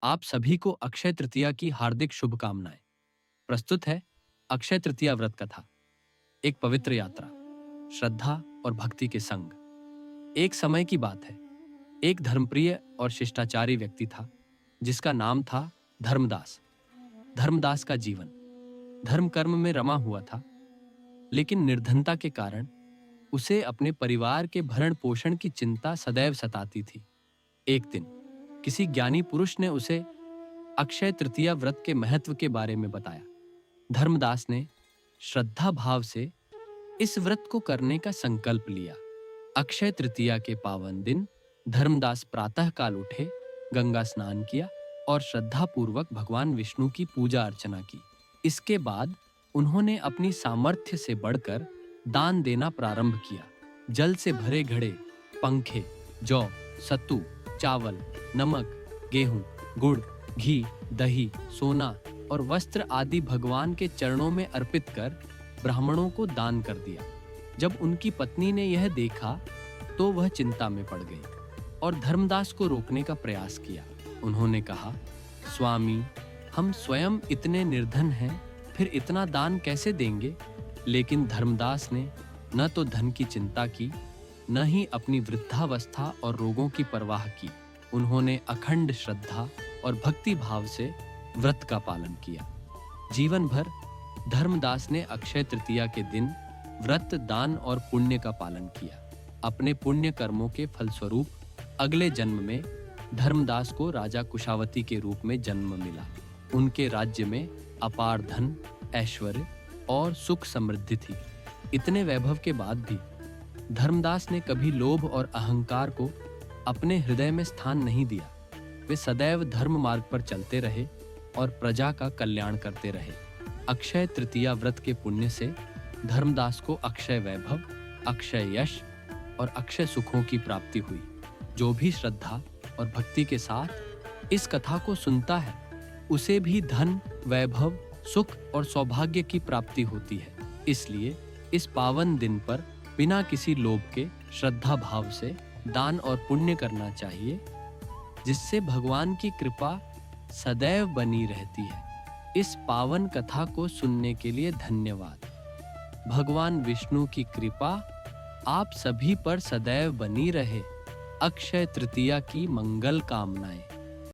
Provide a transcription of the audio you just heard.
आप सभी को अक्षय तृतीया की हार्दिक शुभकामनाएं। प्रस्तुत है अक्षय तृतीया व्रत कथा। एक पवित्र यात्रा, श्रद्धा और भक्ति के संग। एक समय की बात है। एक धर्मप्रिय और शिष्टाचारी व्यक्ति था जिसका नाम था धर्मदास। धर्मदास का जीवन धर्म कर्म में रमा हुआ था, लेकिन निर्धनता के कारण उसे अपने परिवार के भरण पोषण की चिंता सदैव सताती थी। एक दिन किसी ज्ञानी पुरुष ने उसे अक्षय तृतीया व्रत के महत्व के बारे में बताया। धर्मदास ने श्रद्धा भाव से इस व्रत को करने का संकल्प लिया। अक्षय तृतीया के पावन दिन धर्मदास प्रातः काल उठे, गंगा स्नान किया और श्रद्धा पूर्वक भगवान विष्णु की पूजा अर्चना की। इसके बाद उन्होंने अपनी सामर्थ्य से बढ़कर दान देना प्रारंभ किया। जल से भरे घड़े, पंखे, जौ, सत्तू, चावल, नमक, गेहूं, गुड़, घी, दही, सोना और वस्त्र आदि भगवान के चरणों में अर्पित कर ब्राह्मणों को दान कर दिया। जब उनकी पत्नी ने यह देखा तो वह चिंता में पड़ गई और धर्मदास को रोकने का प्रयास किया। उन्होंने कहा, स्वामी, हम स्वयं इतने निर्धन हैं, फिर इतना दान कैसे देंगे? लेकिन धर्मदास ने न तो धन की चिंता की, न ही अपनी वृद्धावस्था और रोगों की परवाह की। उन्होंने अखंड श्रद्धा और भक्ति भाव से व्रत का पालन किया। जीवन भर धर्मदास ने अक्षय तृतीया के दिन व्रत, दान और पुण्य का पालन किया। अपने पुण्य कर्मों के फलस्वरूप अगले जन्म में धर्मदास को राजा कुशावती के रूप में जन्म मिला। उनके राज्य में अपार धन, ऐश्वर्य और सुख समृद्धि थी। इतने वैभव के बाद भी धर्मदास ने कभी लोभ और अहंकार को अपने हृदय में स्थान नहीं दिया। वे सदैव धर्म मार्ग पर चलते रहे और प्रजा का कल्याण करते रहे। अक्षय तृतीया व्रत के पुण्य से धर्मदास को अक्षय वैभव, अक्षय यश और अक्षय सुखों की प्राप्ति हुई। जो भी श्रद्धा और भक्ति के साथ इस कथा को सुनता है, उसे भी धन, वैभव, सुख और सौभाग्य की प्राप्ति होती है। इसलिए इस पावन दिन पर बिना किसी लोभ के श्रद्धा भाव से दान और पुण्य करना चाहिए, जिससे भगवान की कृपा सदैव बनी रहती है। इस पावन कथा को सुनने के लिए धन्यवाद। भगवान विष्णु की कृपा आप सभी पर सदैव बनी रहे। अक्षय तृतीया की मंगल कामनाएं।